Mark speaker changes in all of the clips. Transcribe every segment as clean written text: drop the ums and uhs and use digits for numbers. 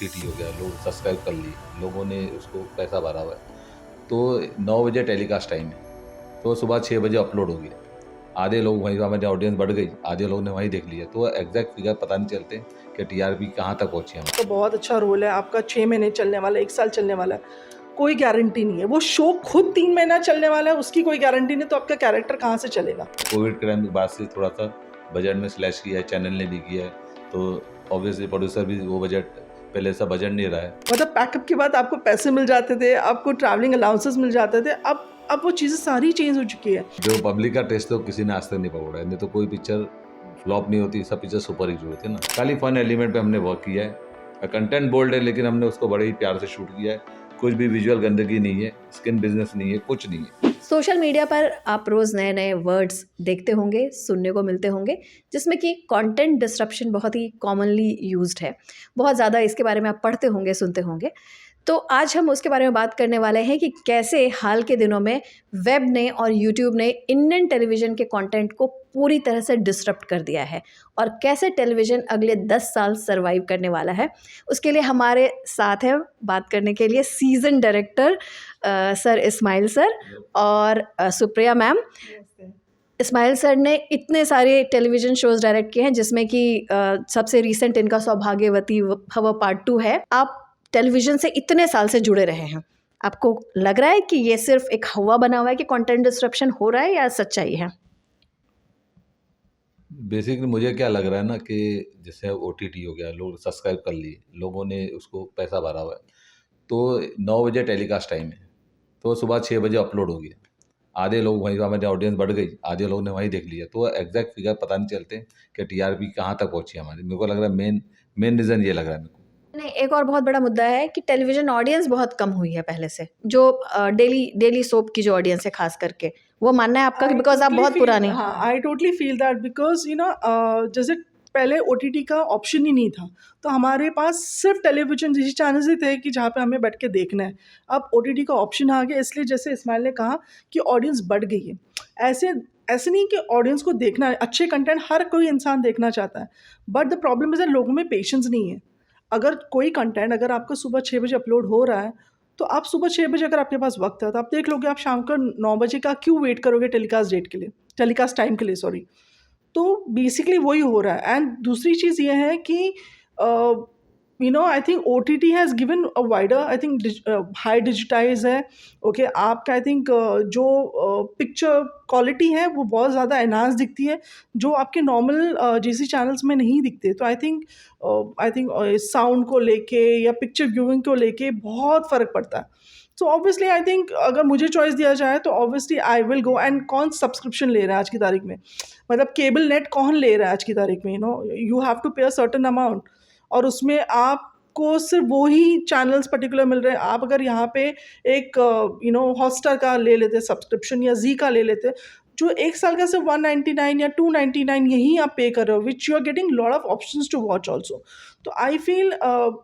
Speaker 1: OTT हो गया, लोग सब्सक्राइब कर लिए, लोगों ने उसको पैसा भरा हुआ है। तो 9 बजे टेलीकास्ट टाइम है, तो सुबह 6 बजे अपलोड हो गया। आधे लोग वहीं, हमारी ऑडियंस बढ़ गई, आधे लोग ने वहीं देख लिया, तो एग्जैक्ट फिगर पता नहीं चलते कि TRP कहाँ तक पहुँची हमारी।
Speaker 2: तो बहुत अच्छा रोल है आपका, 6 महीने चलने वाला है, 1 साल चलने वाला है, कोई गारंटी नहीं है। वो शो खुद 3 महीना चलने वाला है, उसकी कोई गारंटी नहीं, तो आपका कैरेक्टर कहाँ से चलेगा।
Speaker 1: कोविड के टाइम के बाद से थोड़ा सा बजट में स्लैश किया है, चैनल ने भी किया है, तो ऑब्वियसली प्रोड्यूसर भी वो बजट, पहले ऐसा बजट नहीं रहा है।
Speaker 2: मतलब पैकअप के बाद आपको पैसे मिल जाते थे, आपको ट्रैवलिंग अलाउंसेस मिल जाते थे, अब वो चीज़ें सारी चेंज हो चुकी है।
Speaker 1: जो पब्लिक का टेस्ट तो किसी ने आज तक नहीं पकड़ा है, नहीं तो कोई पिक्चर फ्लॉप नहीं होती, सब पिक्चर सुपर हिट होती है ना। खाली फन एलिमेंट पे हमने वर्क किया है, कंटेंट बोल्ड है, लेकिन हमने उसको बड़े ही प्यार से शूट किया है। कुछ भी विजुअल गंदगी नहीं है, स्किन बिजनेस नहीं है, कुछ नहीं है।
Speaker 3: सोशल मीडिया पर आप रोज़ नए नए वर्ड्स देखते होंगे, सुनने को मिलते होंगे, जिसमें कि कंटेंट डिस्रप्शन बहुत ही कॉमनली यूज्ड है। बहुत ज़्यादा इसके बारे में आप पढ़ते होंगे, सुनते होंगे। तो आज हम उसके बारे में बात करने वाले हैं कि कैसे हाल के दिनों में वेब ने और यूट्यूब ने इंडियन टेलीविज़न के कंटेंट को पूरी तरह से डिसरप्ट कर दिया है और कैसे टेलीविज़न अगले 10 साल सर्वाइव करने वाला है। उसके लिए हमारे साथ हैं बात करने के लिए season director sir Ismail sir और सुप्रिया मैम। इस्माइल सर ने इतने सारे टेलीविज़न शोज़ डायरेक्ट किए हैं, जिसमें कि सबसे रीसेंट इनका सौभाग्यवती हवा पार्ट 2 है। आप टेलीविज़न से इतने साल से जुड़े रहे हैं, आपको लग रहा है कि ये सिर्फ एक हवा बना हुआ है कि कंटेंट डिस्ट्रप्शन हो रहा है, या सच्चाई है?
Speaker 1: बेसिकली मुझे क्या लग रहा है ना कि जैसे OTT हो गया, लोग सब्सक्राइब कर लिए, लोगों ने उसको पैसा भरा हुआ है, तो 9 बजे टेलीकास्ट टाइम है, तो सुबह 6 बजे अपलोड हो गया। आधे लोग वहीं, हमारी ऑडियंस बढ़ गई, आधे लोग ने वहीं देख लिया, तो एग्जैक्ट फिगर पता नहीं चलते कि TRP कहाँ तक पहुँची हमारी। मेरे को लग रहा है मेन रीज़न ये लग रहा है मेरे को।
Speaker 3: नहीं, एक और बहुत बड़ा मुद्दा है कि टेलीविज़न ऑडियंस बहुत कम हुई है पहले से। जो डेली सोप की जो ऑडियंस है ख़ास करके, वो मानना है आपका कि बिकॉज़ आप बहुत पुराने?
Speaker 2: हाँ, I totally feel that because जैसे पहले OTT का ऑप्शन ही नहीं था, तो हमारे पास सिर्फ टेलीविजन जैसे चैनल्स ही थे कि जहाँ पे हमें बैठ के देखना है। अब OTT का ऑप्शन आ गया, इसलिए जैसे इस्माइल ने कहा कि ऑडियंस बढ़ गई है। ऐसे ऐसे नहीं कि ऑडियंस को देखना है, अच्छे कंटेंट हर कोई इंसान देखना चाहता है, बट द प्रॉब्लम इज लोगों में पेशेंस नहीं है। अगर कोई कंटेंट अगर आपका सुबह 6 बजे अपलोड हो रहा है, तो आप सुबह 6 बजे अगर आपके पास वक्त है तो आप देख लोगे, आप शाम का 9 बजे का क्यों वेट करोगे टेलीकास्ट डेट के लिए, टेलीकास्ट टाइम के लिए, सॉरी। तो बेसिकली वही हो रहा है। एंड दूसरी चीज़ ये है कि I think OTT has given a wider, I think high digitise है। ओके, आपका आई थिंक जो पिक्चर क्वालिटी है वो बहुत ज़्यादा एनहांस दिखती है, जो आपके नॉर्मल GC चैनल्स में नहीं दिखते। तो आई थिंक साउंड को लेके या पिक्चर व्यूइंग को लेके बहुत फ़र्क पड़ता है। सो ऑब्वियसली आई थिंक अगर मुझे चॉइस दिया जाए तो obviously I will go. And कौन सब्सक्रिप्शन ले रहा है आज की तारीख में, मतलब केबल नेट कौन ले रहा है आज की तारीख में, यू हैव टू पे अ सर्टेन अमाउंट, और उसमें आपको सिर्फ वो ही चैनल्स पर्टिकुलर मिल रहे हैं। आप अगर यहाँ पे एक हॉटस्टार का ले लेते सब्सक्रिप्शन या जी का ले लेते, जो 1 साल का सिर्फ 199 या 299 यही आप पे कर रहे हो, which you are getting lot of options to watch also. तो आई फील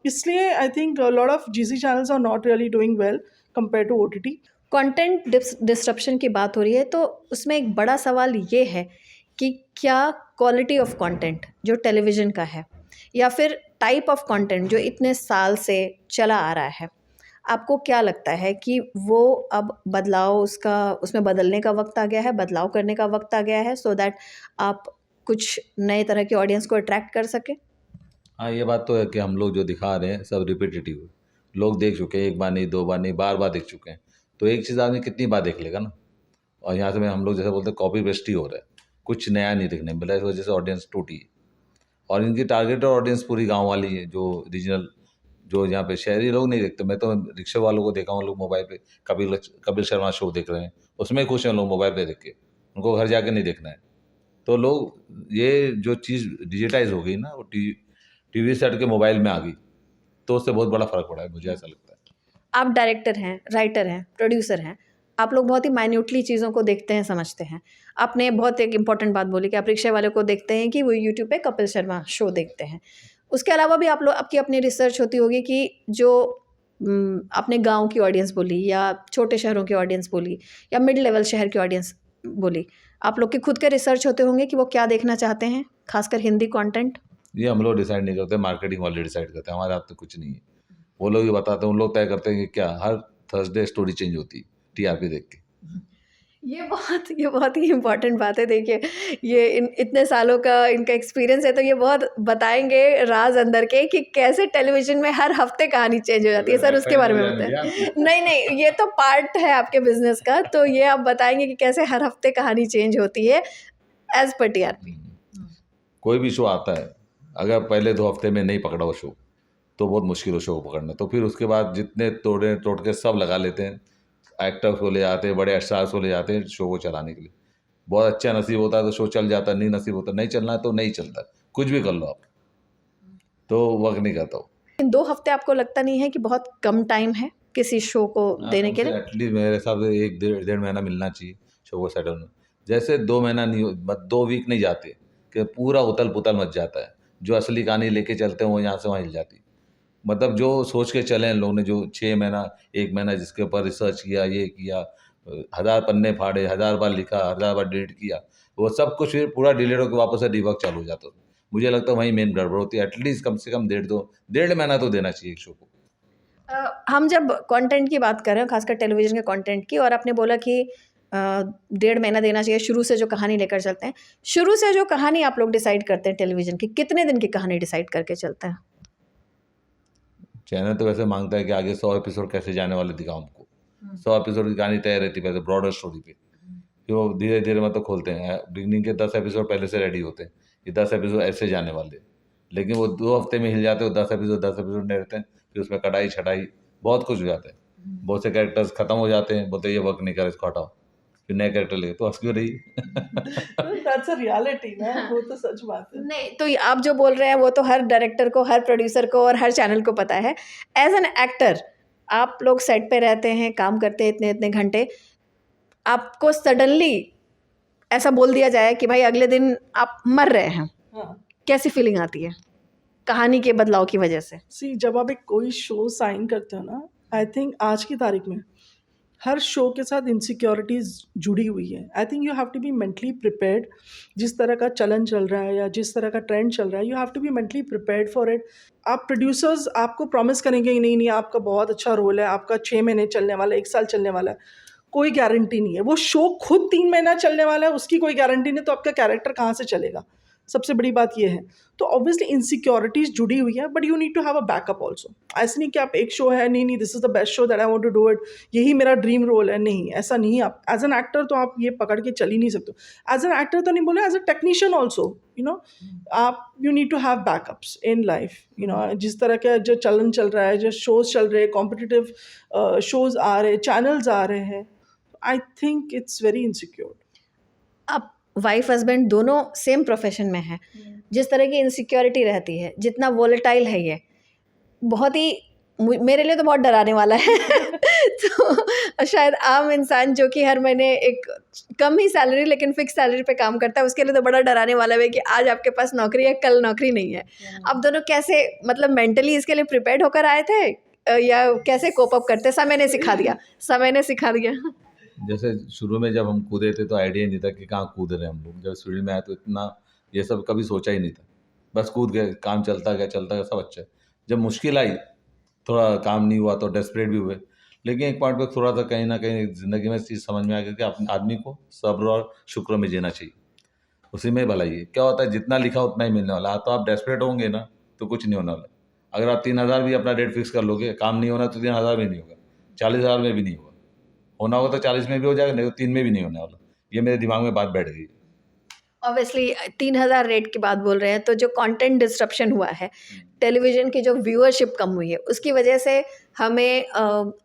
Speaker 2: इसलिए I think lot of GC channels are not really doing well compare to OTT।
Speaker 3: Content disruption की बात हो रही है, तो उसमें एक बड़ा सवाल ये है कि क्या क्वालिटी ऑफ कंटेंट जो टेलीविज़न का है, या फिर टाइप ऑफ कंटेंट जो इतने साल से चला आ रहा है, आपको क्या लगता है कि वो अब बदलाव उसमें बदलने का वक्त आ गया है, बदलाव करने का वक्त आ गया है, सो दैट आप कुछ नए तरह की ऑडियंस को अट्रैक्ट कर सकें?
Speaker 1: हाँ, ये बात तो है कि हम लोग जो दिखा रहे हैं सब रिपीटेटिव है, लोग देख चुके हैं, एक बार नहीं, 2 बार नहीं, बार देख चुके हैं। तो एक चीज़ आदमी कितनी बार देख लेगा ना। और यहाँ से में हम लोग जैसे बोलते हैं कॉपी पेस्ट ही हो रहा है, कुछ नया नहीं देखने मिला, इस वजह से ऑडियंस टूटी है। और इनकी टारगेटेड ऑडियंस पूरी गांव वाली है, जो रीजनल, जो यहाँ पे शहरी लोग नहीं देखते। मैं तो रिक्शे वालों को देखा हूँ, लोग मोबाइल पे कपिल शर्मा शो देख रहे हैं, उसमें खुश हैं लोग मोबाइल पे देख के, उनको घर जाके नहीं देखना है। तो लोग ये जो चीज़ डिजिटाइज हो गई ना, वो टीवी से हट के मोबाइल में आ गई, तो उससे बहुत बड़ा फर्क पड़ा है, मुझे ऐसा लगता है।
Speaker 3: आप डायरेक्टर हैं, राइटर हैं, प्रोड्यूसर हैं, आप लोग बहुत ही माइन्यूटली चीज़ों को देखते हैं, समझते हैं। आपने बहुत एक इम्पॉर्टेंट बात बोली कि आप रिक्शे वाले को देखते हैं कि वो यूट्यूब पे कपिल शर्मा शो देखते हैं। उसके अलावा भी आप लोग आपकी अपनी रिसर्च होती होगी कि जो आपने गाँव की ऑडियंस बोली, या छोटे शहरों की ऑडियंस बोली, या मिड लेवल शहर की ऑडियंस बोली, आप लोग के खुद के रिसर्च होते होंगे कि वो क्या देखना चाहते हैं, खासकर हिंदी कंटेंट?
Speaker 1: ये हम लोग डिसाइड नहीं करते, मार्केटिंग वाले डिसाइड करते हैं, हमारे हाथ में कुछ नहीं है। वो लोग ही बताते हैं, उन लोग तय करते हैं कि क्या हर थर्सडे स्टोरी चेंज होती है टीआरपी देख के।
Speaker 3: ये बहुत ही इम्पोर्टेंट बात है। देखिए, ये इतने सालों का इनका एक्सपीरियंस है, तो ये बहुत बताएंगे राज अंदर के कि कैसे टेलीविज़न में हर हफ्ते कहानी चेंज हो जाती है। सर, उसके बारे में बताएं। नहीं, ये तो पार्ट है आपके बिजनेस का, तो ये आप बताएंगे कि कैसे हर हफ्ते कहानी चेंज होती है एज पर टीआरपी।
Speaker 1: कोई भी शो आता है, अगर पहले 2 हफ्ते में नहीं पकड़ा वो शो तो बहुत मुश्किल हो शो को पकड़ना। तो फिर उसके बाद जितने तोड़े तोड़ के सब लगा लेते हैं, एक्टर्स को ले जाते हैं, बड़े स्टार्स को ले जाते हैं शो को चलाने के लिए। बहुत अच्छा नसीब होता है तो शो चल जाता है, नहीं नसीब होता नहीं चलना है तो नहीं चलता, कुछ भी कर लो आप, तो वर्क नहीं करता वो।
Speaker 3: इन 2 हफ्ते आपको लगता नहीं है कि बहुत कम टाइम है किसी शो को देने के लिए?
Speaker 1: एटलीस्ट मेरे हिसाब से 1 डेढ़ महीना मिलना चाहिए शो को सेटल में। जैसे 2 महीना नहीं, 2 वीक नहीं जाते कि पूरा उथल पुथल मच जाता है। जो असली कहानी लेके चलते हैं वो यहाँ से वहाँ हिल जाती है। मतलब जो सोच के चले हैं लोग ने, जो 6 महीना 1 महीना जिसके ऊपर रिसर्च किया, ये किया, 1000 पन्ने फाड़े, 1000 बार लिखा, 1000 बार डिलीट किया, वो सब कुछ फिर पूरा डिलीट होकर वापस से रीवर्क चालू हो जाता है। मुझे लगता है वहीं मेन गड़बड़ होती है। एटलीस्ट कम से कम डेढ़ महीना तो देना चाहिए एक शो को।
Speaker 3: हम जब कंटेंट की बात कर रहे हैं, खासकर टेलीविज़न के कंटेंट की, और आपने बोला कि 1.5 महीना देना चाहिए शुरू से जो कहानी लेकर चलते हैं। शुरू से जो कहानी आप लोग डिसाइड करते हैं टेलीविज़न की, कितने दिन की कहानी डिसाइड करके चलते हैं?
Speaker 1: चैनल तो वैसे मांगता है कि आगे 100 एपिसोड कैसे जाने वाले दिखाओ हमको। 100 एपिसोड की कहानी तय रहती है पहले ब्रॉडर स्टोरी पे, फिर वो धीरे धीरे मतलब खोलते हैं। बिगनिंग के 10 एपिसोड पहले से रेडी होते हैं, ये 10 एपिसोड ऐसे जाने वाले, लेकिन वो 2 हफ्ते में हिल जाते हैं। 10 एपिसोड नहीं रहते हैं, फिर उसमें कटाई छटाई बहुत कुछ हो जाता है। बहुत से कैरेक्टर्स खत्म हो जाते हैं, बोलते ये वर्क नहीं करे, इसको हटाओ, फिर नए कैरेक्टर लेके, तो हंस क्यों रही?
Speaker 2: दैट्स अ रियलिटी ना, वो तो सच बात है।
Speaker 3: नहीं, तो ये आप जो बोल रहे हैं वो तो हर डायरेक्टर को, हर प्रोड्यूसर को और हर चैनल को पता है। एज एन एक्टर, आप लोग सेट पे रहते हैं, काम करते हैं इतने इतने घंटे, आपको सडनली ऐसा बोल दिया जाए कि भाई अगले दिन आप मर रहे हैं,
Speaker 2: हाँ,
Speaker 3: कैसी फीलिंग आती है कहानी के बदलाव की वजह से?
Speaker 2: सी जब आप एक कोई शो साइन करते हो ना, आई थिंक आज की तारीख में हर शो के साथ इनसिक्योरिटीज़ जुड़ी हुई है। I think you have to be mentally prepared. जिस तरह का चलन चल रहा है या जिस तरह का ट्रेंड चल रहा है, you have to be mentally prepared for it. आप प्रोड्यूसर्स आपको प्रॉमिस करेंगे कि नहीं आपका बहुत अच्छा रोल है, आपका 6 महीने चलने वाला है, 1 साल चलने वाला है, कोई गारंटी नहीं है। वो शो खुद 3 महीना चलने वाला है, उसकी कोई गारंटी नहीं, तो आपका कैरेक्टर कहाँ से चलेगा? सबसे बड़ी बात ये है। तो ऑब्वियसली इनसिक्योरिटीज़ जुड़ी हुई है, but you need to have a backup also. ऐसे नहीं कि आप एक शो है, नहीं this is the best show that I want to do it, यही मेरा ड्रीम रोल है, नहीं ऐसा नहीं। आप एज एन एक्टर तो आप ये पकड़ के चल ही नहीं सकते। एज एन एक्टर तो नहीं बोले, as a technician also, you know, आप you need to have backups in life. You know, जिस तरह का जो चलन चल रहा है, जो शोज़ चल रहे हैं, कॉम्पिटिटिव शोज़ आ रहे हैं, चैनल्स आ रहे हैं, I think it's very insecure.
Speaker 3: आप वाइफ हस्बैंड दोनों सेम प्रोफेशन में हैं, जिस तरह की इनसिक्योरिटी रहती है, जितना वोलेटाइल है ये, बहुत ही मेरे लिए तो बहुत डराने वाला है। तो शायद आम इंसान जो कि हर महीने एक कम ही सैलरी लेकिन फिक्स सैलरी पे काम करता है, उसके लिए तो बड़ा डराने वाला है कि आज आपके पास नौकरी है, कल नौकरी नहीं है। आप दोनों कैसे, मतलब मेंटली इसके लिए प्रिपेयर्ड होकर आए थे या कैसे कोप अप करते? समय ने सिखा दिया।
Speaker 1: जैसे शुरू में जब हम कूदे थे तो आइडिया नहीं था कि कहाँ कूद रहे हैं हम लोग। जब इस फील्ड में आए तो इतना ये सब कभी सोचा ही नहीं था, बस कूद गए, काम चलता गया सब अच्छा है। जब मुश्किल आई, थोड़ा काम नहीं हुआ तो डेस्परेट भी हुए, लेकिन एक पॉइंट पे थोड़ा सा कहीं ना कहीं ज़िंदगी में इस चीज़ समझ में आ गया कि अपने आदमी को सब्र और शुक्र में जीना चाहिए, उसी में भलाई है। क्या होता है, जितना लिखा उतना ही मिलने वाला। तो आप डेस्परेट होंगे ना तो कुछ नहीं होने वाला। अगर आप 3000 भी अपना डेट फिक्स कर लोगे, काम नहीं होना तो 3000 में नहीं होगा, 40,000 में भी नहीं होगा। होना होगा तो 40 में भी हो जाएगा, नहीं तो 3 में भी नहीं होने वाला। ये मेरे दिमाग में बात बैठ गई।
Speaker 3: ऑब्वियसली 3000 रेट की बात बोल रहे हैं, तो जो कंटेंट डिस्ट्रप्शन हुआ है, टेलीविज़न की जो व्यूअरशिप कम हुई है, उसकी वजह से हमें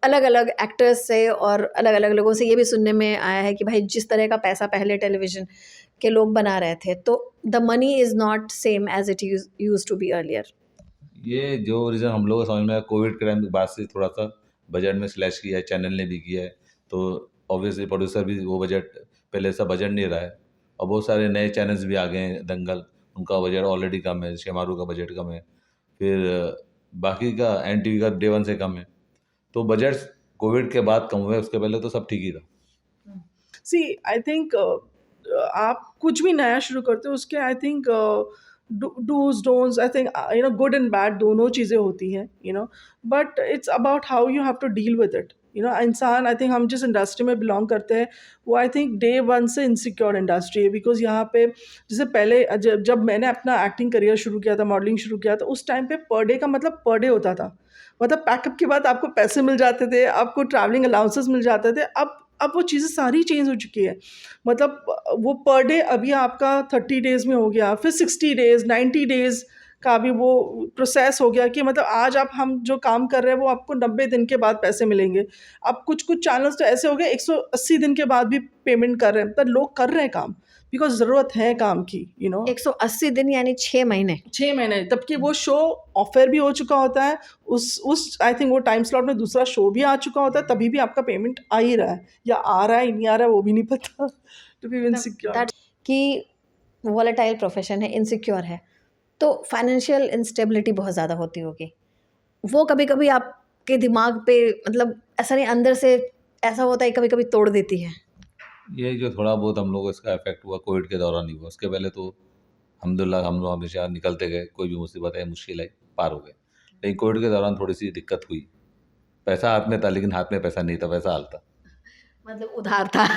Speaker 3: अलग अलग एक्टर्स से और अलग अलग लोगों से ये भी सुनने में आया है कि भाई जिस तरह का पैसा पहले टेलीविज़न के लोग बना रहे थे, तो the money is not same as it use to be earlier.
Speaker 1: ये जो रीज़न हम लोगों को समझ में आया, कोविड के टाइम के बाद से थोड़ा सा बजट में स्लैश किया है, चैनल ने भी किया है, तो ऑब्वियसली प्रोड्यूसर भी वो बजट, पहले ऐसा बजट नहीं रहा है। और बहुत सारे नए चैनल्स भी आ गए हैं, दंगल, उनका बजट ऑलरेडी कम है, शेमारू का बजट कम है, फिर बाकी का NTV का डे वन से कम है। तो बजट्स कोविड के बाद कम हुए, उसके पहले तो सब ठीक ही था।
Speaker 2: सी आई थिंक आप कुछ भी नया शुरू करते हो उसके I think dos don'ts, I think good and bad दोनों चीज़ें होती हैं, but it's about how you have to deal with it. इंसान, आई थिंक हम जिस इंडस्ट्री में बिलोंग करते हैं वो आई थिंक डे वन से इनसिक्योर इंडस्ट्री है, बिकॉज यहाँ पे जैसे पहले जब मैंने अपना एक्टिंग करियर शुरू किया था, मॉडलिंग शुरू किया था, उस टाइम पे पर डे का मतलब पर डे होता था। मतलब पैकअप के बाद आपको पैसे मिल जाते थे, आपको ट्रैवलिंग अलाउंसेस मिल जाते थे। अब वो चीज़ें सारी चेंज हो चुकी है। मतलब वो पर डे अभी आपका 30 डेज़ में हो गया, फिर 60 डेज़ 90 डेज़ का भी वो प्रोसेस हो गया कि मतलब आज आप हम जो काम कर रहे हैं वो आपको 90 दिन के बाद पैसे मिलेंगे। अब कुछ कुछ चैनल्स तो ऐसे हो गए 180 दिन के बाद भी पेमेंट कर रहे हैं, पर लोग कर रहे हैं काम बिकॉज ज़रूरत है काम की।
Speaker 3: 180 दिन यानी 6 महीने।
Speaker 2: 6 महीने तब कि वो शो ऑफर भी हो चुका होता है, उस आई थिंक वो टाइम स्लॉट में दूसरा शो भी आ चुका होता है, तभी भी आपका पेमेंट आ ही रहा है, या आ रहा है नहीं आ रहा है वो भी नहीं पता। टू बी इनसिक्योर
Speaker 3: कि वॉलेटाइल प्रोफेशन है, इनसिक्योर है, तो फाइनेंशियल इंस्टेबिलिटी बहुत ज़्यादा होती होगी। वो कभी कभी आपके दिमाग पे मतलब ऐसा नहीं, अंदर से ऐसा होता है कभी कभी तोड़ देती है।
Speaker 1: ये जो थोड़ा बहुत हम लोग को इसका इफेक्ट हुआ कोविड के दौरान ही हुआ, उसके पहले तो अल्हम्दुलिल्लाह हम लोग हमेशा निकलते गए, कोई भी मुसीबत है मुश्किल आई पार हो गए। लेकिन कोविड के दौरान थोड़ी सी दिक्कत हुई, पैसा हाथ में था लेकिन हाथ में पैसा नहीं था, पैसा हाल था।
Speaker 3: मतलब उधार था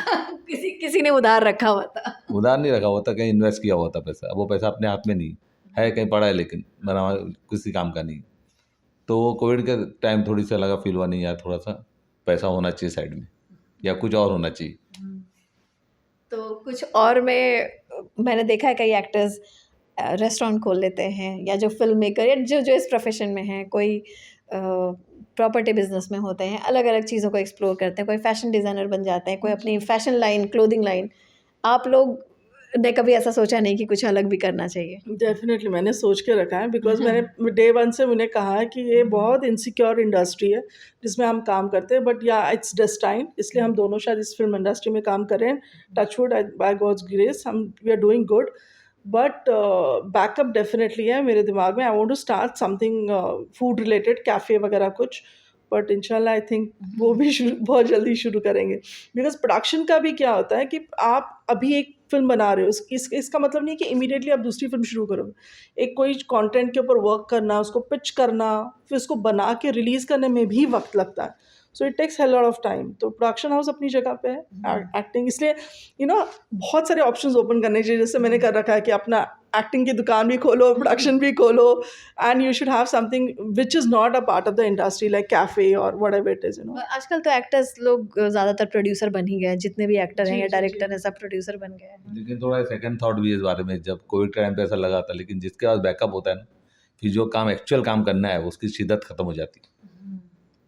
Speaker 3: किसी ने उधार रखा हुआ था।
Speaker 1: उधार नहीं रखा हुआ था, कहीं इन्वेस्ट किया हुआ था पैसा, अब वो पैसा अपने हाथ में नहीं है, कहीं पड़ा है लेकिन मेरा किसी काम का नहीं। तो वो कोविड के टाइम थोड़ी सा लगा, फील हुआ नहीं यार थोड़ा सा पैसा होना चाहिए साइड में, या कुछ और होना चाहिए।
Speaker 3: तो कुछ और मैंने देखा है कई एक्टर्स रेस्टोरेंट खोल लेते हैं, या जो फिल्म मेकर या जो इस प्रोफेशन में हैं, कोई प्रॉपर्टी बिजनेस में होते हैं, अलग अलग चीज़ों को एक्सप्लोर करते हैं, कोई फैशन डिज़ाइनर बन जाते हैं, कोई अपनी फैशन लाइन, क्लोथिंग लाइन। आप लोग ने कभी ऐसा सोचा नहीं कि कुछ अलग भी करना चाहिए?
Speaker 2: डेफिनेटली मैंने सोच के रखा है, बिकॉज मैंने डे वन से उन्हें कहा है कि ये बहुत इनसिक्योर इंडस्ट्री है जिसमें हम काम करते हैं, बट या इट्स डेस्टाइन, इसलिए हम दोनों शायद इस फिल्म इंडस्ट्री में काम कर रहे हैं। टचवुड, बाय गॉड्स ग्रेस हम we are doing good, but backup definitely है मेरे दिमाग में। I want to start something food related, café वगैरह कुछ, बट इंशाल्लाह आई थिंक वो भी बहुत जल्दी शुरू करेंगे। बिकॉज प्रोडक्शन का भी क्या होता है कि आप अभी एक फिल्म बना रहे हो, इसका मतलब नहीं कि इमीडिएटली आप दूसरी फिल्म शुरू करोगे। एक कोई कंटेंट के ऊपर वर्क करना, उसको पिच करना, फिर उसको बना के रिलीज़ करने में भी वक्त लगता है। So it takes a lot of time. तो प्रोडक्शन हाउस अपनी जगह पे है, एक्टिंग, इसलिए बहुत सारे ऑप्शंस ओपन करने चाहिए। जैसे मैंने कर रखा है कि अपना एक्टिंग की दुकान भी खोलो, प्रोडक्शन भी खोलो, and you should have something which is not a part of the industry like cafe और व्हाटएवर इट इज़।
Speaker 3: और आजकल तो एक्टर्स लोग ज़्यादातर प्रोड्यूसर बन ही गए, जितने भी एक्टर हैं
Speaker 2: जी,
Speaker 3: या
Speaker 2: जी,
Speaker 3: डायरेक्टर
Speaker 2: जी।
Speaker 3: हैं सब प्रोड्यूसर बन गए हैं।
Speaker 1: लेकिन थोड़ा सेकंड थॉट भी है इस बारे में, जब कोविड के टाइम पे ऐसा लगा था, लेकिन जिसके पास बैकअप होता है ना, फिर जो काम एक्चुअल काम करना है उसकी शिद्दत खत्म हो जाती है।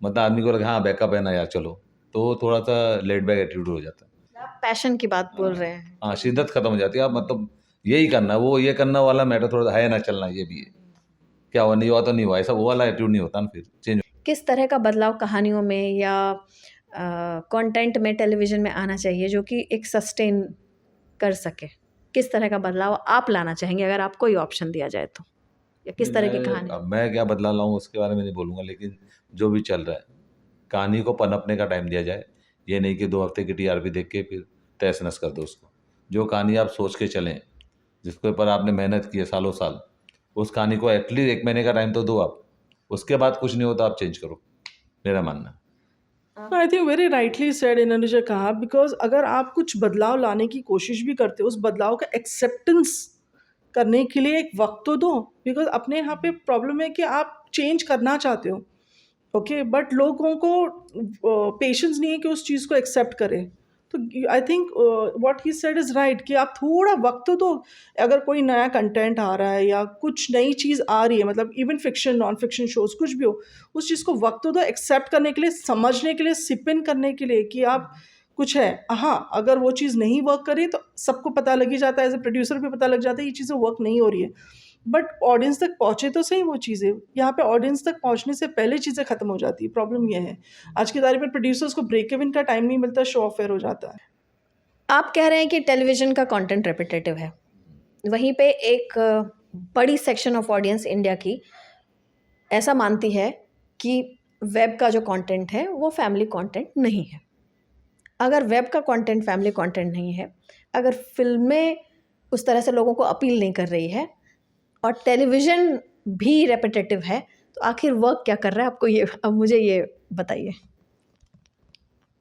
Speaker 1: मतलब आदमी को लगा हाँ बैकअप है ना यार चलो, तो थोड़ा सा लेट बैक एटीट्यूड हो जाता है।
Speaker 3: आप पैशन की बात बोल रहे हैं।
Speaker 1: हाँ, शिद्दत खत्म हो जाती है। आप मतलब यही करना, वो ये करना वाला मैटर थोड़ा सा है ना, चलना ये भी है, क्या हुआ नहीं हुआ तो नहीं हुआ, ऐसा वो वाला एटीट्यूड नहीं होता ना, फिर चेंज।
Speaker 3: किस तरह का बदलाव कहानियों में या कंटेंट में, टेलीविज़न में आना चाहिए जो कि एक सस्टेन कर सके? किस तरह का बदलाव आप लाना चाहेंगे अगर आपको ये ऑप्शन दिया जाए तो? या किस तरह की कहानी?
Speaker 1: अब मैं क्या बदलाव लाऊं उसके बारे में नहीं बोलूँगा, लेकिन जो भी चल रहा है कहानी को पनपने का टाइम दिया जाए। ये नहीं कि 2 हफ्ते की टीआरपी देख के फिर तहस नहस कर दो उसको। जो कहानी आप सोच के चलें, जिसके ऊपर आपने मेहनत की है सालों साल, उस कहानी को एटलीस्ट 1 महीने का टाइम तो दो आप। उसके बाद कुछ नहीं होता आप चेंज करो, मेरा मानना है।
Speaker 2: I think very rightly said इन्होंने जो कहा, बिकॉज अगर आप कुछ बदलाव लाने की कोशिश भी करते हो, उस बदलाव का एक्सेप्टेंस करने के लिए एक वक्त तो दो। बिकॉज अपने यहाँ पे प्रॉब्लम है कि आप चेंज करना चाहते हो, ओके, बट लोगों को पेशेंस नहीं है कि उस चीज़ को एक्सेप्ट करें। तो I think what he said is right कि आप थोड़ा वक्त तो दो। अगर कोई नया कंटेंट आ रहा है या कुछ नई चीज़ आ रही है, मतलब even fiction, non fiction shows, कुछ भी हो, उस चीज़ को वक्त तो दो एक्सेप्ट करने के लिए, समझने के लिए, सिप इन करने के लिए कि आप कुछ है। हाँ, अगर वो चीज़ नहीं वर्क करी तो सबको पता लग ही जाता है, एज ए प्रोड्यूसर भी पता लग जाता है ये चीज़ें वर्क नहीं हो रही है, बट ऑडियंस तक पहुँचे तो सही वो चीज़ें। यहाँ पे ऑडियंस तक पहुँचने से पहले चीज़ें ख़त्म हो जाती है। प्रॉब्लम ये है आज की तारीख में प्रोड्यूसर्स को ब्रेक इवन का टाइम नहीं मिलता, शो ऑफ फेयर हो जाता है।
Speaker 3: आप कह रहे हैं कि टेलीविज़न का कंटेंट रेपिटेटिव है, वहीं पे एक बड़ी सेक्शन ऑफ ऑडियंस इंडिया की ऐसा मानती है कि वेब का जो कंटेंट है वो फैमिली कंटेंट नहीं है। अगर वेब का कंटेंट फैमिली कंटेंट नहीं है, अगर फिल्में उस तरह से लोगों को अपील नहीं कर रही है, और टेलीविज़न भी रेपिटेटिव है, तो आखिर वर्क क्या कर रहा है आपको, ये अब मुझे ये बताइए?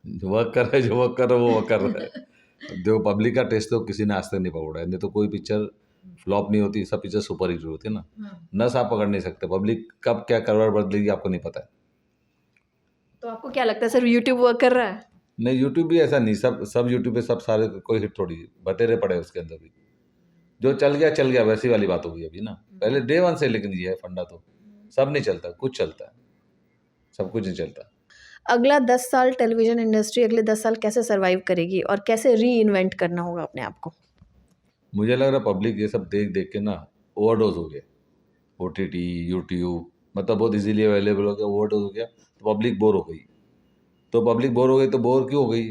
Speaker 1: जो वर्क कर रहा है, जो वर्क कर रहा है वो वर्क कर रहा है। जो पब्लिक का टेस्ट तो किसी ने आज तक नहीं पकड़ा है, नहीं तो कोई पिक्चर फ्लॉप नहीं होती, सब पिक्चर सुपर हिट होती है ना। नस आप पकड़ नहीं सकते, पब्लिक कब क्या करवट बदलेगी आपको नहीं पता है।
Speaker 3: तो आपको क्या लगता है सिर्फ यूट्यूब वर्क कर रहा है?
Speaker 1: नहीं, यूट्यूब भी ऐसा नहीं, सब यूट्यूब पे सब सारे कोई हिट थोड़ी है, बतेरे पड़े उसके अंदर भी। जो चल गया वैसी वाली बात होगी अभी ना। पहले डे वन से, लेकिन ये है फंडा तो सब नहीं चलता, कुछ चलता है, सब कुछ नहीं चलता।
Speaker 3: अगला 10 साल टेलीविज़न इंडस्ट्री अगले 10 साल कैसे सर्वाइव करेगी और कैसे री-इन्वेंट करना होगा अपने आप को?
Speaker 1: मुझे लग रहा है पब्लिक ये सब देख देख के ना ओवरडोज हो गया। ओटीटी, यूट्यूब मतलब बहुत इजीली अवेलेबल हो गया, ओवरडोज हो गया तो पब्लिक बोर हो गई। तो पब्लिक बोर हो गई तो बोर क्यों हो गई?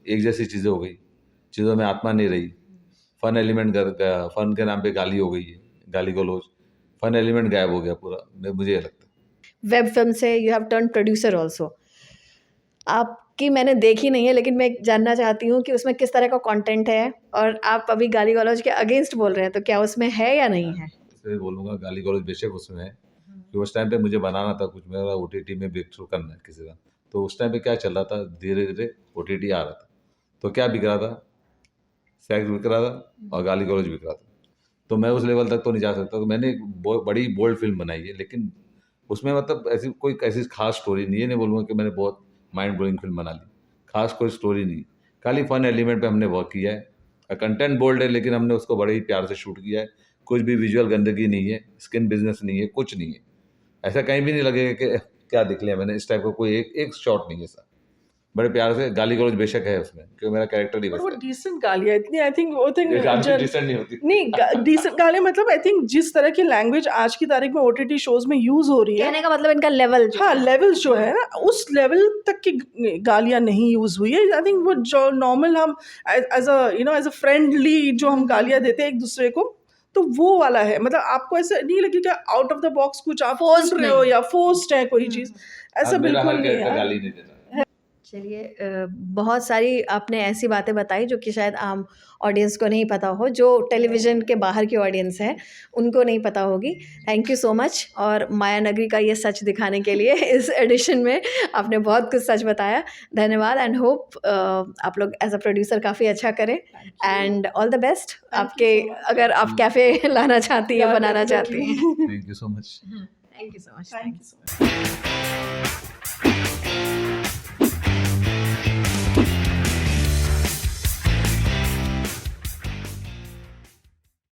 Speaker 1: एक जैसी चीज़ें हो गई, चीज़ों में आत्मा नहीं रही, फन एलिमेंट गया, फन के नाम पे गाली हो गई है, गाली गलौज, फन एलिमेंट गायब हो गया पूरा, मुझे ये लगता है।
Speaker 3: वेब फिल्म से you have turn producer also. आपकी मैंने देखी नहीं है, लेकिन मैं जानना चाहती हूँ कि उसमें किस तरह का कंटेंट है, और आप अभी गाली गलौज के अगेंस्ट बोल रहे हैं, तो क्या उसमें है या नहीं है?
Speaker 1: इसलिए बोलूँगा गाली गलौज बेशक उसमें है, कि उस टाइम पे मुझे बनाना था कुछ, मेरा ओटीटी में ब्रेक थ्रू करना है किसी का। तो उस टाइम पे क्या चल रहा था, धीरे धीरे ओटीटी आ रहा था, तो क्या बिक रहा था? सेक्स बिक रहा था और गाली गलौज बिक रहा था। तो मैं उस लेवल तक तो नहीं जा सकता, तो मैंने एक बड़ी बोल्ड फिल्म बनाई है, लेकिन उसमें मतलब ऐसी खास स्टोरी नहीं है। नहीं बोलूँगा कि मैंने बहुत माइंड ब्लोइंग फिल्म बना ली, खास कोई स्टोरी नहीं, खाली फन एलिमेंट पे हमने वर्क किया है। कंटेंट बोल्ड है, लेकिन हमने उसको बड़े ही प्यार से शूट किया है। कुछ भी विजुअल गंदगी नहीं है, स्किन बिजनेस नहीं है, कुछ नहीं है। ऐसा कहीं भी नहीं लगेगा कि क्या दिख लिया मैंने, इस टाइप का कोई एक शॉट नहीं है सर। बड़े प्यार से गाली गलौज बेशक है उसमें, क्योंकि मेरा कैरेक्टर ही
Speaker 2: बट
Speaker 1: वैसा
Speaker 2: वो
Speaker 1: है।
Speaker 2: डिसेंट गालियाँ इतनी, आई थिंक वो थिंक
Speaker 1: ये गाली डिसेंट नहीं होती।
Speaker 2: नहीं, डिसेंट गालियाँ मतलब आई थिंक जिस तरह की लैंग्वेज आज की तारीख में ओटीटी शोज में यूज हो रही है,
Speaker 3: कहने का मतलब इनका लेवल जो
Speaker 2: हाँ
Speaker 3: है।
Speaker 2: लेवल जो है ना, उस लेवल तक की गालियाँ नहीं यूज हुई है। आई थिंक वो जो नॉर्मल हम एज अ फ्रेंडली जो हम गालियाँ देते हैं एक दूसरे को, तो वो वाला है। मतलब आपको ऐसा नहीं लगेगा आउट ऑफ द बॉक्स कुछ आप
Speaker 3: Forced
Speaker 2: बोल रहे हो
Speaker 3: नहीं।
Speaker 2: या फोर्स्ड है कोई चीज़, ऐसा
Speaker 1: अब मेरा
Speaker 2: बिल्कुल
Speaker 1: हर
Speaker 2: नहीं
Speaker 1: कैरेक्टर
Speaker 2: है।
Speaker 1: गाली नहीं देता।
Speaker 3: चलिए, बहुत सारी आपने ऐसी बातें बताई जो कि शायद आम ऑडियंस को नहीं पता हो, जो टेलीविज़न के बाहर की ऑडियंस है उनको नहीं पता होगी। थैंक यू सो मच, और माया नगरी का ये सच दिखाने के लिए इस एडिशन में आपने बहुत कुछ सच बताया। धन्यवाद, एंड होप आप लोग एज अ प्रोड्यूसर काफ़ी अच्छा करें, एंड ऑल द बेस्ट आपके,
Speaker 2: so much.
Speaker 3: अगर आप कैफ़े लाना चाहती हैं, बनाना चाहती हैं।
Speaker 1: Thank you so much.
Speaker 3: Thank you so much.
Speaker 2: Thank you so much.